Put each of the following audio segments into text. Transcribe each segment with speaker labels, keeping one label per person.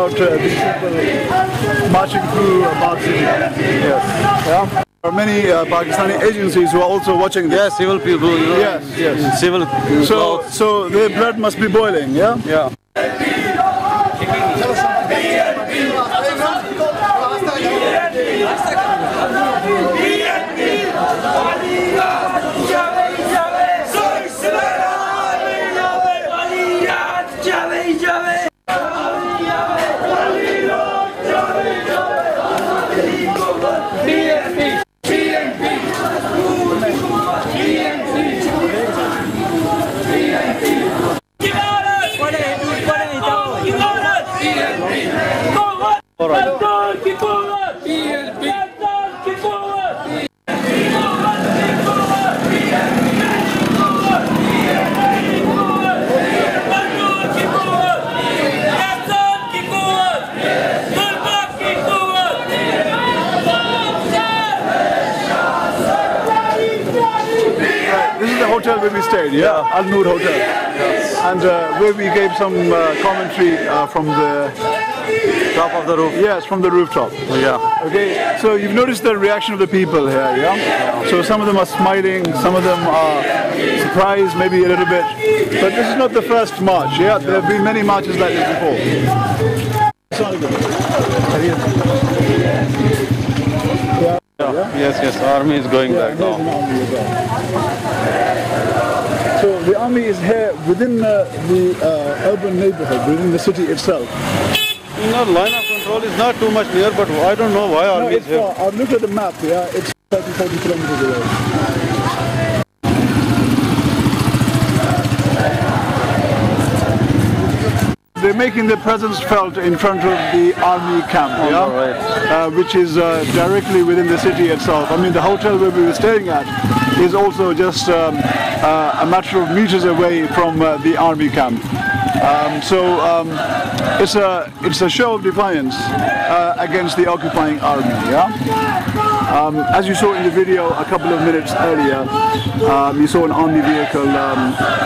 Speaker 1: about these people marching through Bagh city. Yes. Yeah. There are many Pakistani agencies who are also watching this.
Speaker 2: Yes, civil people. You know,
Speaker 1: yes, yes.
Speaker 2: Civil.
Speaker 1: So their blood must be boiling. Yeah.
Speaker 2: Yeah.
Speaker 1: Hotel where we stayed, yeah, Al Noor Hotel, yes. And where we gave some commentary from the
Speaker 2: top of the roof.
Speaker 1: Yes, from the rooftop.
Speaker 2: Yeah.
Speaker 1: Okay. So you've noticed the reaction of the people here, yeah. So some of them are smiling, some of them are surprised, maybe a little bit. But this is not the first march. Yeah, there have been many marches like this before.
Speaker 2: Yes, yes, army is going back now.
Speaker 1: So the army is here within the urban neighborhood, within the city itself.
Speaker 2: You know, line of control is not too much near, but I don't know why army is here.
Speaker 1: I've looked at the map, yeah, it's 30-40 kilometers away. They're making their presence felt in front of the army camp, which is directly within the city itself. I mean, the hotel where we were staying at is also just a matter of meters away from the army camp. It's a show of defiance against the occupying army. Yeah. As you saw in the video a couple of minutes earlier, you saw an army vehicle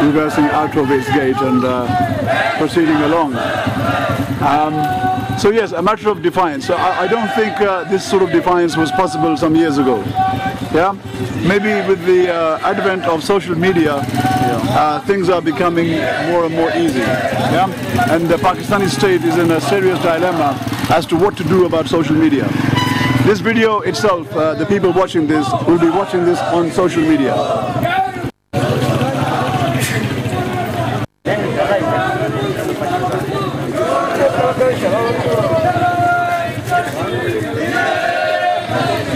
Speaker 1: reversing out of its gate and proceeding along. So yes, a matter of defiance. So I don't think this sort of defiance was possible some years ago. Yeah, maybe with the advent of social media, things are becoming more and more easy. Yeah, and the Pakistani state is in a serious dilemma as to what to do about social media. This video itself, the people watching this will be watching this on social media.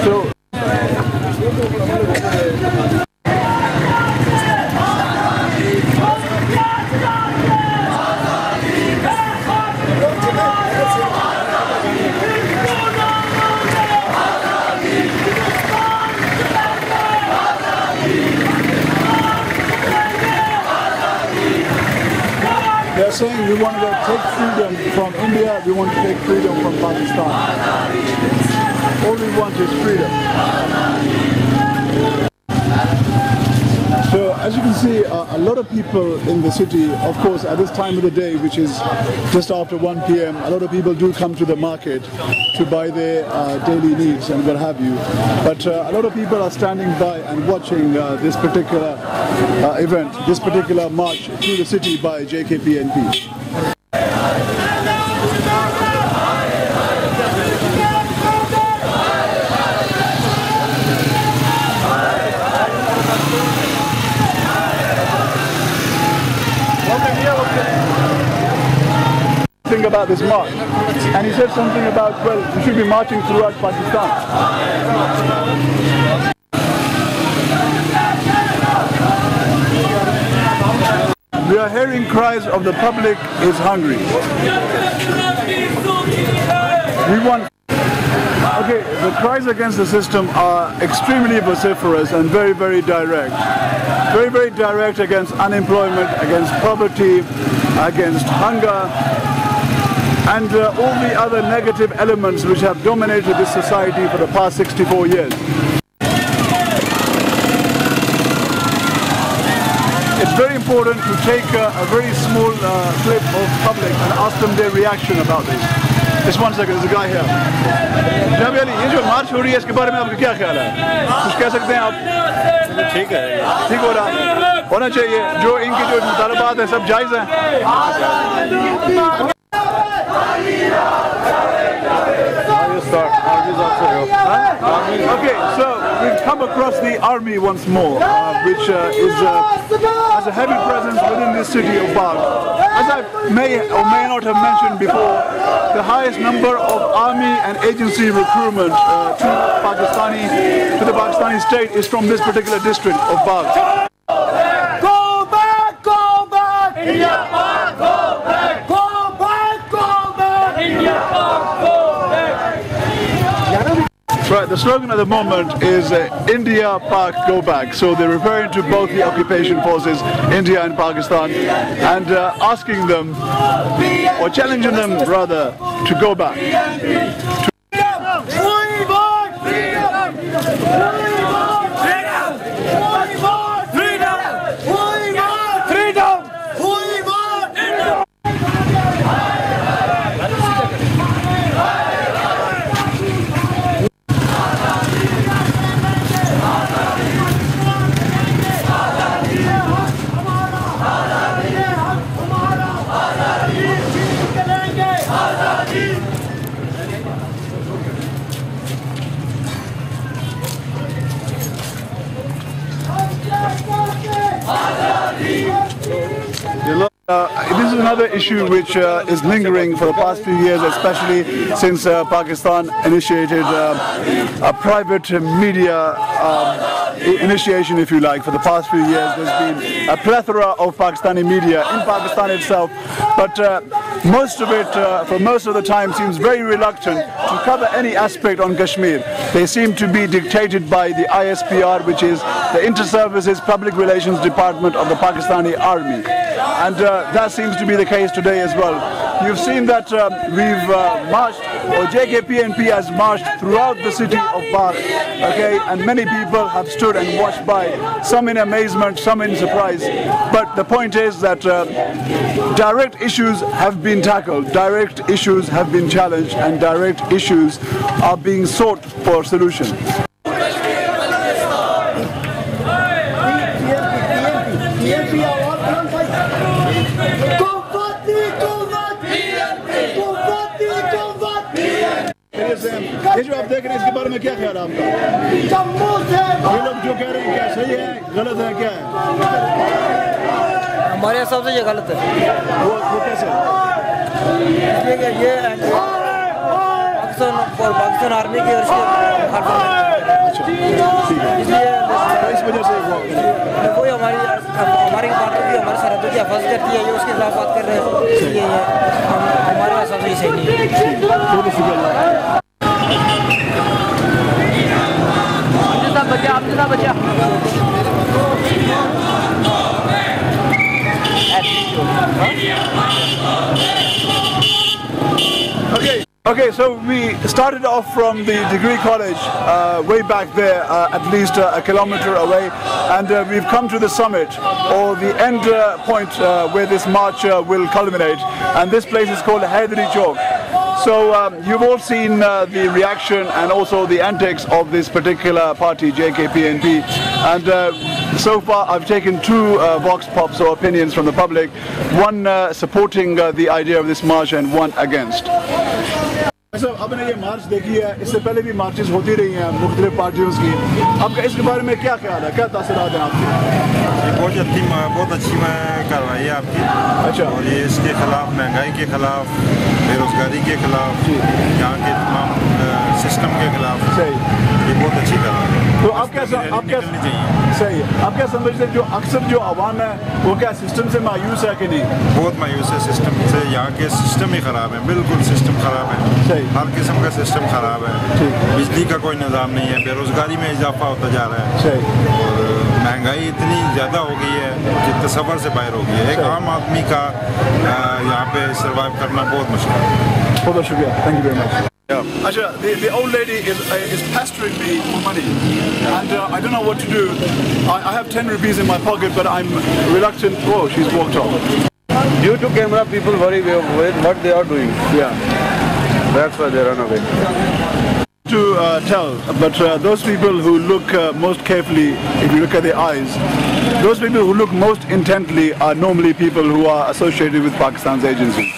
Speaker 1: So, they're saying we want to take freedom from India, we want to take freedom from Pakistan. All we want is freedom. So as you can see, a lot of people in the city, of course at this time of the day, which is just after 1 p.m, a lot of people do come to the market to buy their daily needs and what have you. But a lot of people are standing by and watching this particular event, this particular march through the city by JKPNP. About this march, and he said something about, well, we should be marching throughout Pakistan. We are hearing cries of the public is hungry. We want... Okay, the cries against the system are extremely vociferous and very, very direct. Very, very direct against unemployment, against poverty, against hunger, and all the other negative elements which have dominated this society for the past 64 years. It's very important to take a very small clip of public and ask them their reaction about this. Just 1 second, there's a guy here. जनाब अली, ये जो मार्च हो रही है इसके बारे में आपका क्या ख्याल है? कुछ कह सकते हैं आप?
Speaker 2: ठीक है,
Speaker 1: ठीक हो रहा है, होना चाहिए। जो इनके जो मुतालबात है सब जायज़ हैं। Okay, so we've come across the army once more, which has a heavy presence within this city of Bagh. As I may or may not have mentioned before, the highest number of army and agency recruitment to the Pakistani state is from this particular district of Bagh.
Speaker 3: Go back, India, go back, go back, India, go back.
Speaker 1: Right, the slogan at the moment is India, Pak, go back. So they're referring to both the occupation forces, India and Pakistan, and asking them, or challenging them rather, to go back. This is another issue which is lingering for the past few years, especially since Pakistan initiated a private media initiation, if you like. For the past few years, there's been a plethora of Pakistani media in Pakistan itself, but most of it, for most of the time, seems very reluctant to cover any aspect on Kashmir. They seem to be dictated by the ISPR, which is the Inter-Services Public Relations Department of the Pakistani Army. And that seems to be the case today as well. You've seen that we've marched, or JKPNP has marched throughout the city of Bagh, okay, and many people have stood and watched by, some in amazement, some in surprise. But the point is that direct issues have been tackled, direct issues have been challenged, and direct issues are being sought for solution. ये जो आप देख रहे हैं इसके बारे में क्या ख्याल है आपका? ये लोग जो कह रहे हैं क्या सही है, गलत है, क्या है?
Speaker 4: हमारे हिसाब से ये गलत है।
Speaker 1: वो कैसे?
Speaker 4: ये पाकिस्तान आर्मी की
Speaker 1: अच्छा, इसलिए इस वजह से
Speaker 4: कोई हमारी बातों की, हमारी सरहदों की हिफाजत करती है, ये उसके खिलाफ बात कर रहे हैं, इसलिए हमारे हिसाब से ये सही नहीं है।
Speaker 1: Okay, so we started off from the degree college way back there, at least a kilometer away, and we've come to the summit, or the end point where this march will culminate, and this place is called Haidari Chowk. So you've all seen the reaction and also the antics of this particular party, JKPNP, and so far I've taken two vox pops or opinions from the public, one supporting the idea of this march and one against. So, आपने ये मार्च देखी है, इससे पहले भी marches होती रही हैं मुख्तलिफ पार्टियों की, आपका इसके बारे में क्या ख्याल है, क्या तासरात हैं आपके?
Speaker 5: बहुत अच्छी कार्रवाई है आपकी।
Speaker 1: अच्छा।
Speaker 5: और ये इसके खिलाफ, महंगाई के खिलाफ, बेरोजगारी के खिलाफ, यहाँ के तमाम सिस्टम के खिलाफ,
Speaker 1: सही,
Speaker 5: ये बहुत अच्छी कार्रवाई है।
Speaker 1: तो आप क्या सही है, आप क्या समझते हैं जो अक्सर जो आवाम है वो क्या सिस्टम से मायूस है कि नहीं?
Speaker 5: बहुत मायूस है सिस्टम से, यहाँ के सिस्टम ही ख़राब है, बिल्कुल सिस्टम ख़राब है,
Speaker 1: सही,
Speaker 5: हर किस्म का सिस्टम ख़राब है, बिजली का कोई निज़ाम नहीं है, बेरोजगारी में इजाफा होता जा रहा है,
Speaker 1: सही,
Speaker 5: और महंगाई इतनी ज़्यादा हो गई है कि तसव्वुर से बाहर हो गई है। एक आम आदमी का यहाँ पे सर्वाइव करना बहुत मुश्किल है।
Speaker 1: बहुत शुक्रिया, thank you very much. Asha, the old lady is pestering me for money, and I don't know what to do. I have 10 rupees in my pocket, but I'm reluctant. Oh, she's walked off.
Speaker 2: Due to camera, people worry with what they are doing.
Speaker 1: Yeah.
Speaker 2: That's why they run away.
Speaker 1: To tell, but those people who look most carefully, if you look at their eyes, those people who look most intently are normally people who are associated with Pakistan's agencies.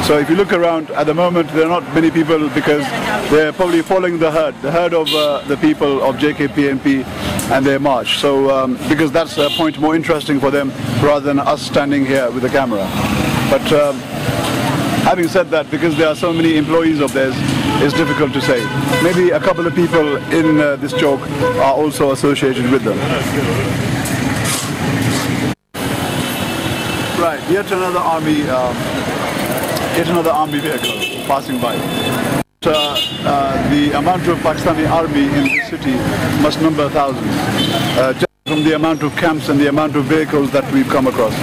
Speaker 1: So if you look around at the moment, there are not many people because they're probably following the herd of the people of JKPMP and their march. So because that's a point more interesting for them rather than us standing here with the camera. But having said that, because there are so many employees of theirs, it's difficult to say. Maybe a couple of people in this chowk are also associated with them. Right, yet another army vehicle passing by. The amount of Pakistani army in this city must number thousands, just from the amount of camps and the amount of vehicles that we've come across.